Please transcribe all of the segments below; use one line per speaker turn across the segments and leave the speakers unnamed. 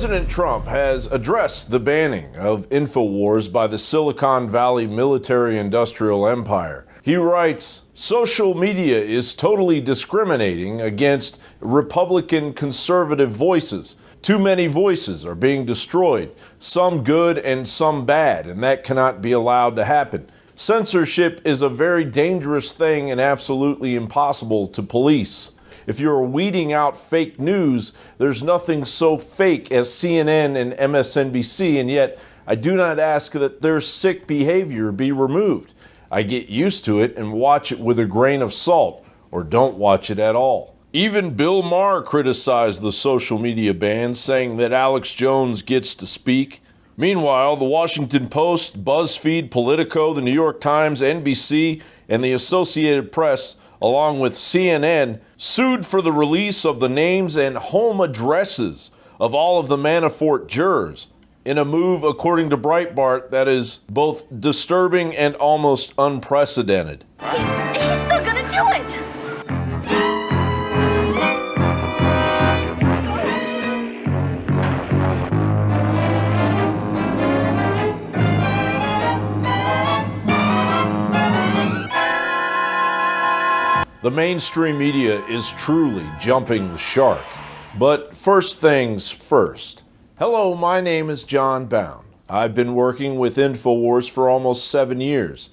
President Trump has addressed the banning of InfoWars by the Silicon Valley military-industrial empire. He writes, "Social media is totally discriminating against Republican conservative voices. Too many voices are being destroyed, some good and some bad, and that cannot be allowed to happen. Censorship is a very dangerous thing and absolutely impossible to police. If you're weeding out fake news, there's nothing so fake as CNN and MSNBC, and yet I do not ask that their sick behavior be removed. I get used to it and watch it with a grain of salt, or don't watch it at all." Even Bill Maher criticized the social media ban, saying that Alex Jones gets to speak. Meanwhile, the Washington Post, BuzzFeed, Politico, the New York Times, NBC, and the Associated Press, along with CNN, sued for the release of the names and home addresses of all of the Manafort jurors, in a move, according to Breitbart, that is both disturbing and almost unprecedented.
He's still gonna do it!
The mainstream media is truly jumping the shark. But first things first. Hello, my name is John Bound. I've been working with InfoWars for almost 7 years.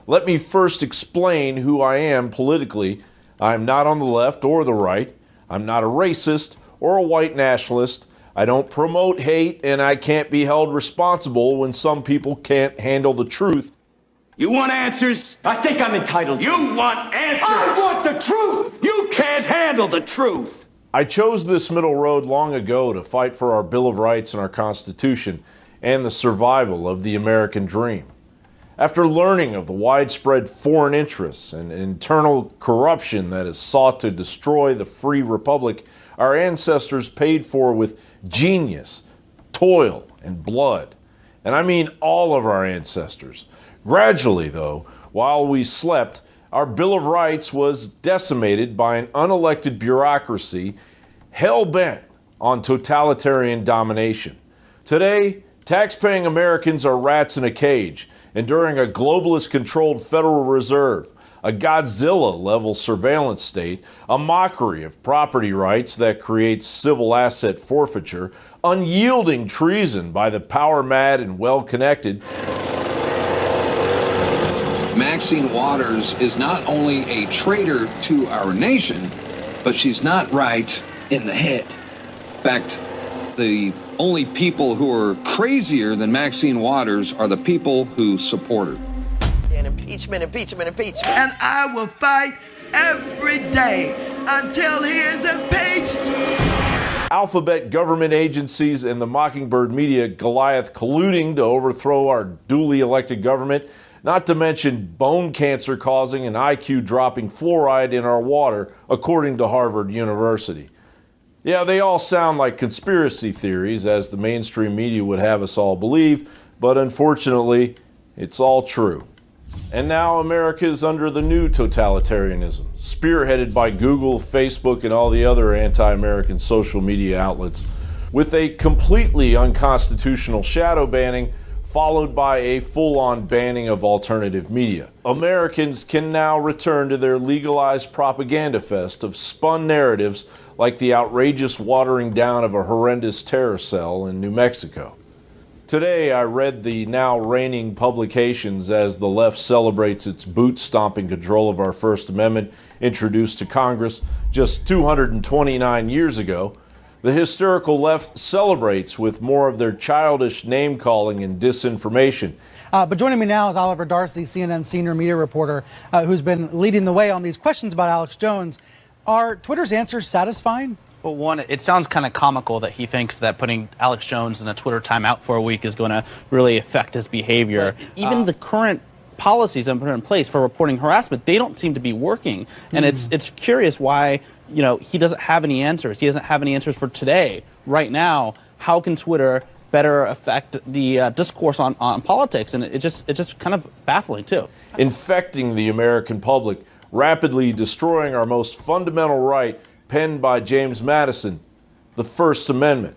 Let me first explain who I am politically. I'm not on the left or the right. I'm not a racist or a white nationalist. I don't promote hate, and I can't be held responsible when some people can't handle the truth.
You want answers?
I think I'm entitled.
You want answers?
I want the truth!
You can't handle the truth!
I chose this middle road long ago to fight for our Bill of Rights and our Constitution and the survival of the American dream. After learning of the widespread foreign interests and internal corruption that has sought to destroy the free republic our ancestors paid for with genius, toil, and blood, and I mean all of our ancestors. Gradually, though, while we slept, our Bill of Rights was decimated by an unelected bureaucracy hell-bent on totalitarian domination. Today, tax-paying Americans are rats in a cage, enduring a globalist-controlled Federal Reserve, a Godzilla-level surveillance state, a mockery of property rights that creates civil asset forfeiture, unyielding treason by the power-mad and well-connected.
Maxine Waters is not only a traitor to our nation, but she's not right in the head. In fact, the only people who are crazier than Maxine Waters are the people who support her.
And impeachment, impeachment, impeachment. And I will fight every day until he is impeached.
Alphabet government agencies and the Mockingbird media Goliath colluding to overthrow our duly elected government, not to mention bone cancer causing and IQ dropping fluoride in our water, according to Harvard University. Yeah, they all sound like conspiracy theories, as the mainstream media would have us all believe, but unfortunately, it's all true. And now America is under the new totalitarianism, spearheaded by Google, Facebook, and all the other anti-American social media outlets, with a completely unconstitutional shadow banning followed by a full-on banning of alternative media. Americans can now return to their legalized propaganda fest of spun narratives like the outrageous watering down of a horrendous terror cell in New Mexico. Today, I read the now reigning publications as the left celebrates its boot-stomping control of our First Amendment introduced to Congress just 229 years ago. The hysterical left celebrates with more of their childish name-calling and disinformation.
But joining me now is Oliver Darcy, CNN senior media reporter, who's been leading the way on these questions about Alex Jones. Are Twitter's answers satisfying?
Well, one, it sounds kind of comical that he thinks that putting Alex Jones in a Twitter timeout for a week is going to really affect his behavior. Even the current policies that are put in place for reporting harassment, they don't seem to be working. And it's curious why, he doesn't have any answers. He doesn't have any answers for today. Right now, how can Twitter better affect the discourse on politics? And it's just kind of baffling, too.
Infecting the American public, rapidly destroying our most fundamental right penned by James Madison, the First Amendment.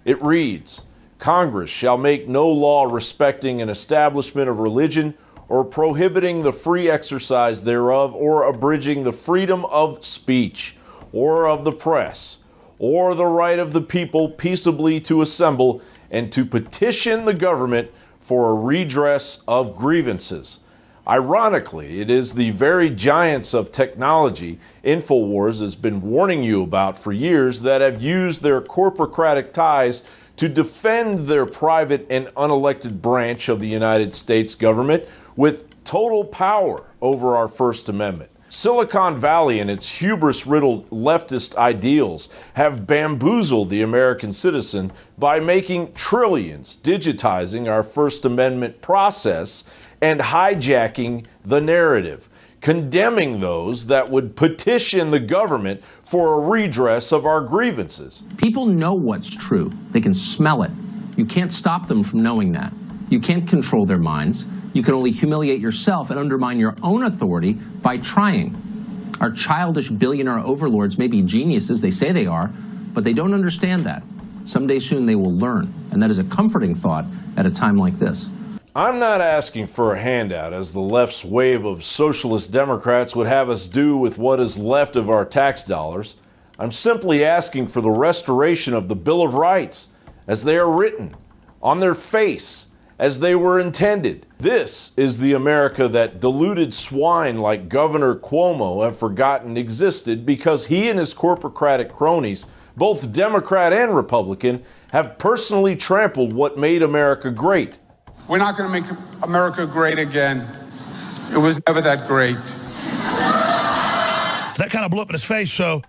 It reads, Congress shall make no law respecting an establishment of religion or prohibiting the free exercise thereof or abridging the freedom of speech or of the press or the right of the people peaceably to assemble and to petition the government for a redress of grievances. Ironically, it is the very giants of technology InfoWars has been warning you about for years that have used their corporocratic ties to defend their private and unelected branch of the United States government with total power over our First Amendment. Silicon Valley and its hubris-riddled leftist ideals have bamboozled the American citizen by making trillions digitizing our First Amendment process and hijacking the narrative, condemning those that would petition the government for a redress of our grievances.
People know what's true. They can smell it. You can't stop them from knowing that. You can't control their minds. You can only humiliate yourself and undermine your own authority by trying. Our childish billionaire overlords may be geniuses, they say they are, but they don't understand that. Someday soon they will learn, and that is a comforting thought at a time like this.
I'm not asking for a handout, as the left's wave of socialist Democrats would have us do with what is left of our tax dollars. I'm simply asking for the restoration of the Bill of Rights, as they are written, on their face, as they were intended. This is the America that deluded swine like Governor Cuomo have forgotten existed because he and his corporocratic cronies, both Democrat and Republican, have personally trampled what made America great.
We're not going to make America great again. It was never that great.
That kind of blew up in his face, so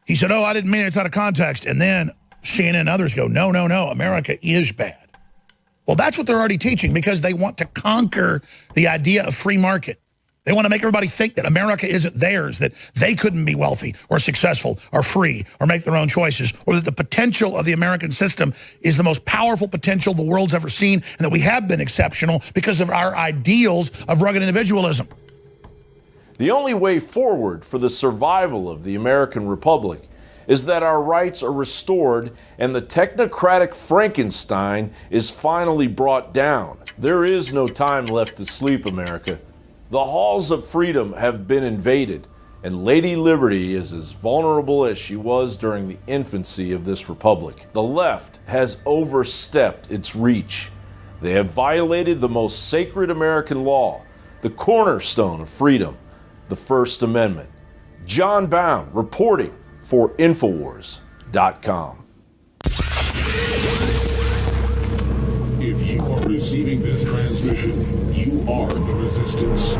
he said, oh, I didn't mean it, it's out of context. And then CNN and others go, no, America is bad. Well, that's what they're already teaching because they want to conquer the idea of free market. They want to make everybody think that America isn't theirs, that they couldn't be wealthy or successful or free or make their own choices, or that the potential of the American system is the most powerful potential the world's ever seen, and that we have been exceptional because of our ideals of rugged individualism.
The only way forward for the survival of the American Republic is that our rights are restored and the technocratic Frankenstein is finally brought down. There is no time left to sleep, America. The halls of freedom have been invaded, and Lady Liberty is as vulnerable as she was during the infancy of this republic. The left has overstepped its reach. They have violated the most sacred American law, the cornerstone of freedom, the First Amendment. John Bound reporting for Infowars.com.
If you are receiving this transmission, you are the resistance.